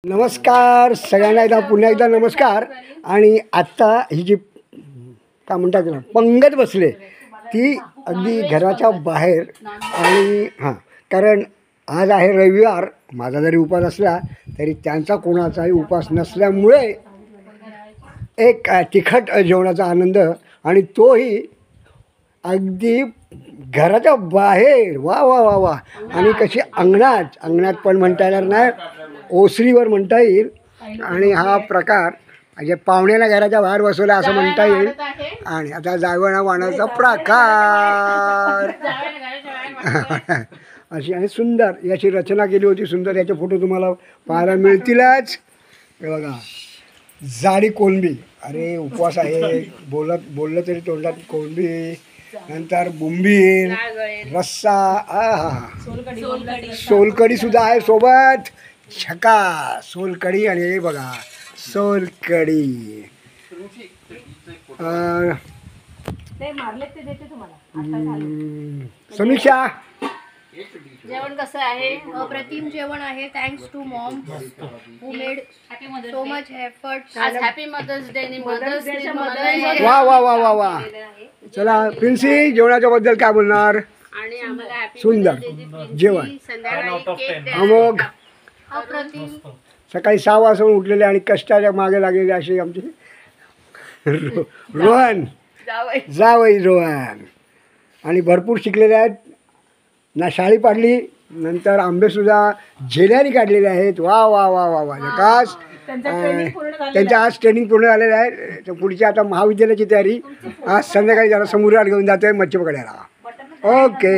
नमस्कार सगळ्यांना, एकदा पुन्हा एकदा नमस्कार. आणि आत्ता ही जी काय म्हणतात ना पंगत बसले ती अगदी घराच्या बाहेर. आणि हां, कारण आज आहे रविवार. माझा जरी उपास असला तरी त्यांचा कोणाचाही उपास नसल्यामुळे एक तिखट जेवणाचा आनंद, आणि तोही अगदी घराच्या बाहेर. वा वा वा वा. आणि कशी अंगणात पण म्हणता येणार नाही, ओसरीवर म्हणता येईल. आणि हा प्रकार म्हणजे पाहुण्याला घराच्या बाहेर बसवला असं म्हणता येईल. आणि आता जावया वाणाचा प्रकार अशी आणि सुंदर याची रचना केली होती. सुंदर याचे फोटो तुम्हाला पाहायला मिळतीलच. हे बघा, जाडी कोलंबी. अरे उपवास आहे, बोललं तरी तोंडात कोलंबी. नंतर बोंबील रस्सा, सोलकढी सुद्धा आहे सोबत. छका सोलकढी. आणि हे बघा सोलकढी. समीक्षा, जेवण कसं आहे? अप्रतिम जेवण आहे. Thanks to mom who made so much effort. आज हॅपी मदर्स डे. वा वा वा वा वा. चला प्रिन्सी, जेवणाच्या बद्दल काय बोलणार? आणि आम्हाला सुंदर जेवण. मग अप्रतिम. सकाळी 6 वाजता उठलेले आणि कष्टाच्या मागे लागलेले असे आमचे रोहन जावई रोहन. आणि भरपूर शिकलेले आहेत. ना शाळी पाडली, नंतर आंबेसुद्धा झेल्याने काढलेले आहेत. वा वा वा वा वा. विकास त्यांच्या आज ट्रेनिंग पूर्ण झालेलं आहे. तर पुढची आता महाविद्यालयाची तयारी. आज संध्याकाळी जरा समुद्रात घेऊन जातोय मच्छी पकडायला. ओके.